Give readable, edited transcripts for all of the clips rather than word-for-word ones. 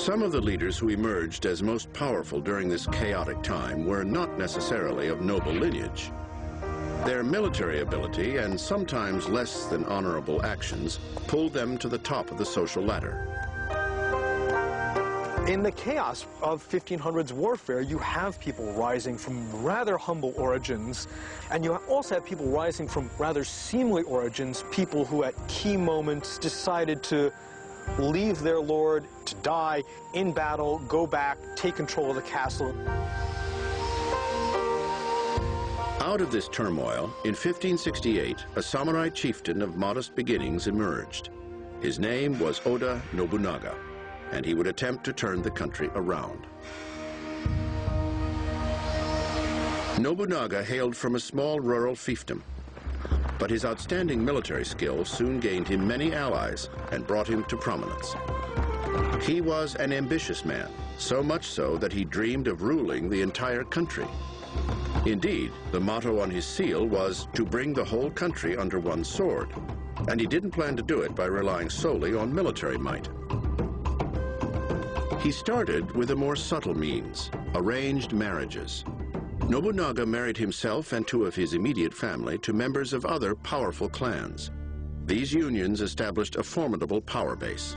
Some of the leaders who emerged as most powerful during this chaotic time were not necessarily of noble lineage. Their military ability and sometimes less than honorable actions pulled them to the top of the social ladder. In the chaos of 1500s warfare, you have people rising from rather humble origins, and you also have people rising from rather seemly origins, people who at key moments decided to leave their lord, to die in battle, go back, take control of the castle. Out of this turmoil, in 1568, a samurai chieftain of modest beginnings emerged. His name was Oda Nobunaga, and he would attempt to turn the country around. Nobunaga hailed from a small rural fiefdom, but his outstanding military skill soon gained him many allies and brought him to prominence. He was an ambitious man, so much so that he dreamed of ruling the entire country. Indeed, the motto on his seal was to bring the whole country under one sword, and he didn't plan to do it by relying solely on military might. He started with a more subtle means, arranged marriages. Nobunaga married himself and two of his immediate family to members of other powerful clans. These unions established a formidable power base.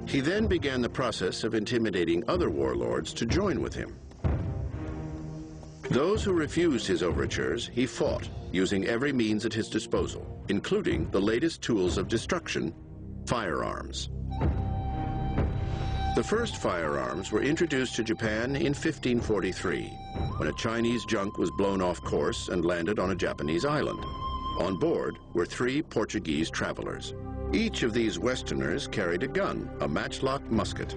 He then began the process of intimidating other warlords to join with him. Those who refused his overtures, he fought, using every means at his disposal, including the latest tools of destruction, firearms. The first firearms were introduced to Japan in 1543, when a Chinese junk was blown off course and landed on a Japanese island. On board were 3 Portuguese travelers. Each of these Westerners carried a gun, a matchlock musket.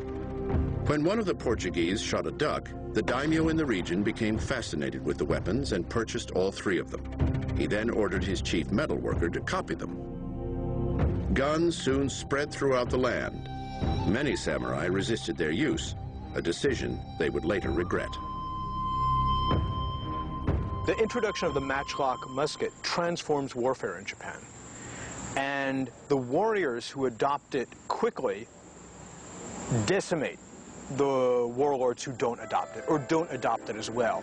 When one of the Portuguese shot a duck, the daimyo in the region became fascinated with the weapons and purchased all 3 of them. He then ordered his chief metalworker to copy them. Guns soon spread throughout the land. Many samurai resisted their use, a decision they would later regret. The introduction of the matchlock musket transforms warfare in Japan. And the warriors who adopt it quickly decimate the warlords who don't adopt it, or don't adopt it as well.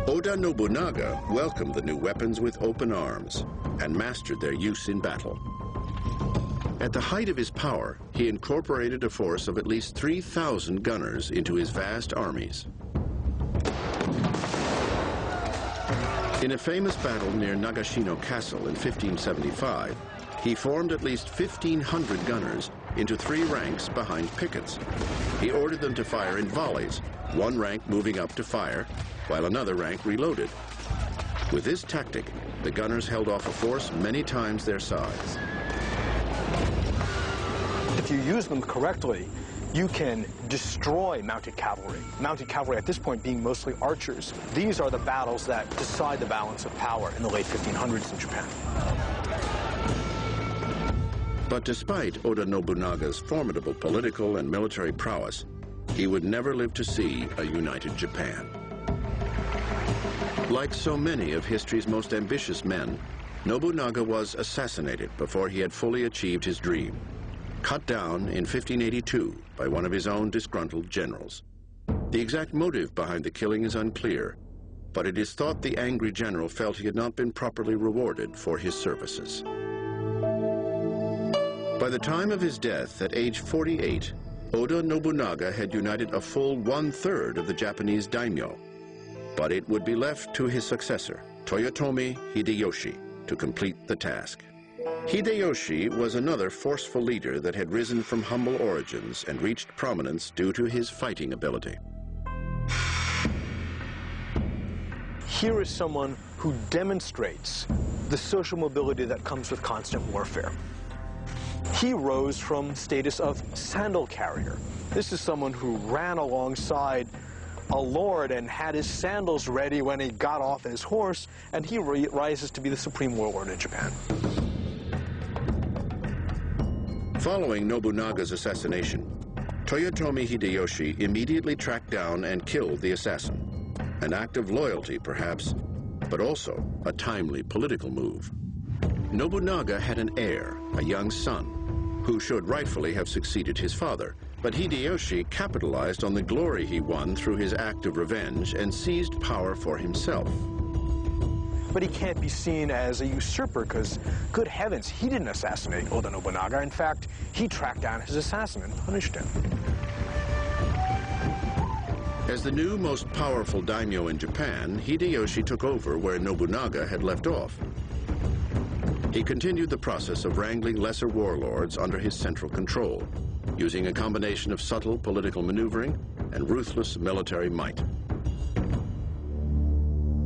Oda Nobunaga welcomed the new weapons with open arms and mastered their use in battle. At the height of his power, he incorporated a force of at least 3,000 gunners into his vast armies. In a famous battle near Nagashino Castle in 1575, he formed at least 1,500 gunners into 3 ranks behind pickets. He ordered them to fire in volleys, one rank moving up to fire, while another rank reloaded. With this tactic, the gunners held off a force many times their size. If you use them correctly, you can destroy mounted cavalry. Mounted cavalry at this point being mostly archers. These are the battles that decide the balance of power in the late 1500s in Japan. But despite Oda Nobunaga's formidable political and military prowess, he would never live to see a united Japan. Like so many of history's most ambitious men, Nobunaga was assassinated before he had fully achieved his dream, cut down in 1582 by one of his own disgruntled generals. The exact motive behind the killing is unclear, but it is thought the angry general felt he had not been properly rewarded for his services. By the time of his death at age 48, Oda Nobunaga had united a full 1/3 of the Japanese daimyo, but it would be left to his successor, Toyotomi Hideyoshi, to complete the task. Hideyoshi was another forceful leader that had risen from humble origins and reached prominence due to his fighting ability. Here is someone who demonstrates the social mobility that comes with constant warfare. He rose from status of sandal carrier. This is someone who ran alongside a lord and had his sandals ready when he got off his horse, and he rises to be the supreme warlord in Japan. Following Nobunaga's assassination, Toyotomi Hideyoshi immediately tracked down and killed the assassin. An act of loyalty, perhaps, but also a timely political move. Nobunaga had an heir, a young son, who should rightfully have succeeded his father. But Hideyoshi capitalized on the glory he won through his act of revenge and seized power for himself. But he can't be seen as a usurper because, good heavens, he didn't assassinate Oda Nobunaga. In fact, he tracked down his assassin and punished him. As the new most powerful daimyo in Japan, Hideyoshi took over where Nobunaga had left off. He continued the process of wrangling lesser warlords under his central control, using a combination of subtle political maneuvering and ruthless military might.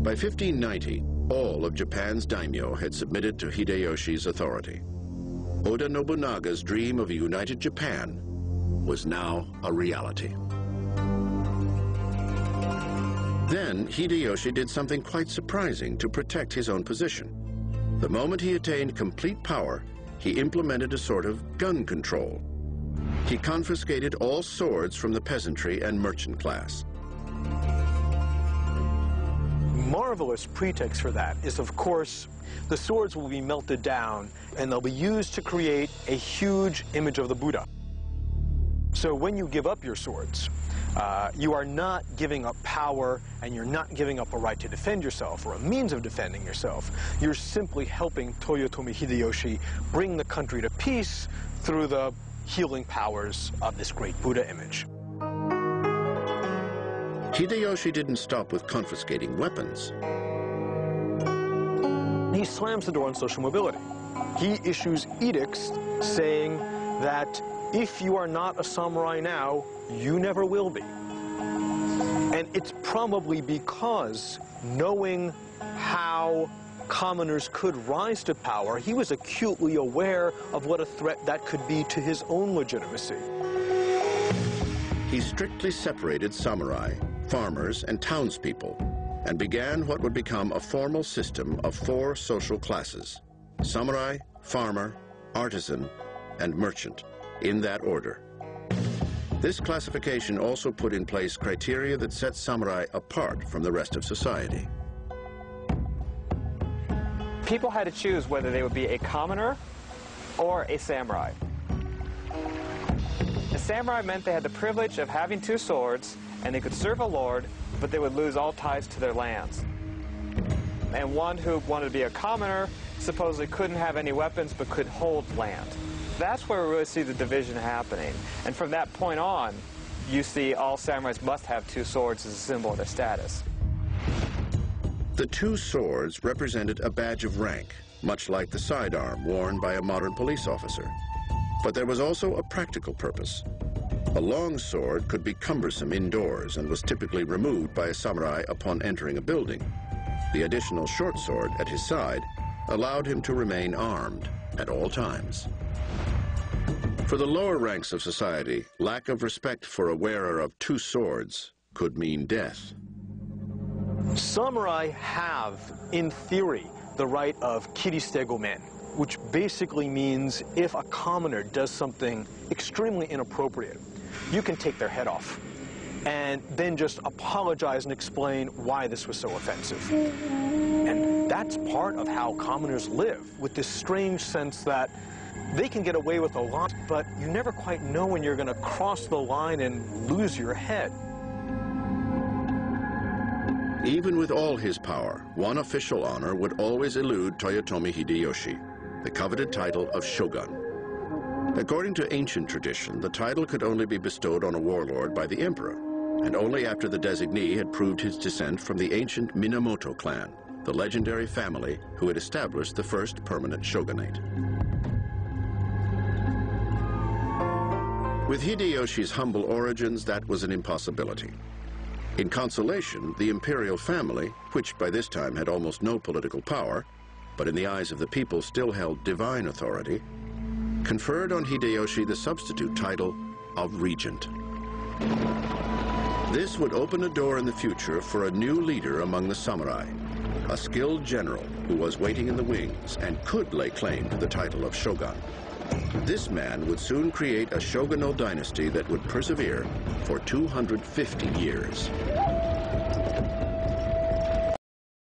By 1590, all of Japan's daimyo had submitted to Hideyoshi's authority. Oda Nobunaga's dream of a united Japan was now a reality. Then Hideyoshi did something quite surprising to protect his own position. The moment he attained complete power, he implemented a sort of gun control. He confiscated all swords from the peasantry and merchant class. Marvelous pretext for that is, of course, the swords will be melted down and they'll be used to create a huge image of the Buddha. So when you give up your swords, you are not giving up power and you're not giving up a right to defend yourself or a means of defending yourself. You're simply helping Toyotomi Hideyoshi bring the country to peace through the healing powers of this great Buddha image. Hideyoshi didn't stop with confiscating weapons. He slams the door on social mobility. He issues edicts saying that if you are not a samurai now, you never will be. And it's probably because, knowing how commoners could rise to power, he was acutely aware of what a threat that could be to his own legitimacy. He strictly separated samurai, farmers, and townspeople, and began what would become a formal system of 4 social classes: samurai, farmer, artisan, and merchant, in that order. This classification also put in place criteria that set samurai apart from the rest of society. People had to choose whether they would be a commoner or a samurai. A samurai meant they had the privilege of having 2 swords, and they could serve a lord, but they would lose all ties to their lands. And one who wanted to be a commoner supposedly couldn't have any weapons but could hold land. That's where we really see the division happening. And from that point on, you see all samurais must have 2 swords as a symbol of their status. The 2 swords represented a badge of rank, much like the sidearm worn by a modern police officer. But there was also a practical purpose. A long sword could be cumbersome indoors and was typically removed by a samurai upon entering a building. The additional short sword at his side allowed him to remain armed at all times. For the lower ranks of society, lack of respect for a wearer of 2 swords could mean death. Samurai have, in theory, the right of kiristegomen, which basically means if a commoner does something extremely inappropriate, you can take their head off and then just apologize and explain why this was so offensive. And that's part of how commoners live, with this strange sense that they can get away with a lot, but you never quite know when you're going to cross the line and lose your head. Even with all his power, one official honor would always elude Toyotomi Hideyoshi, the coveted title of shogun. According to ancient tradition, the title could only be bestowed on a warlord by the emperor, and only after the designee had proved his descent from the ancient Minamoto clan, the legendary family who had established the first permanent shogunate. With Hideyoshi's humble origins, that was an impossibility. In consolation, the imperial family, which by this time had almost no political power, but in the eyes of the people still held divine authority, conferred on Hideyoshi the substitute title of regent. This would open a door in the future for a new leader among the samurai, a skilled general who was waiting in the wings and could lay claim to the title of shogun. This man would soon create a shogunal dynasty that would persevere for 250 years.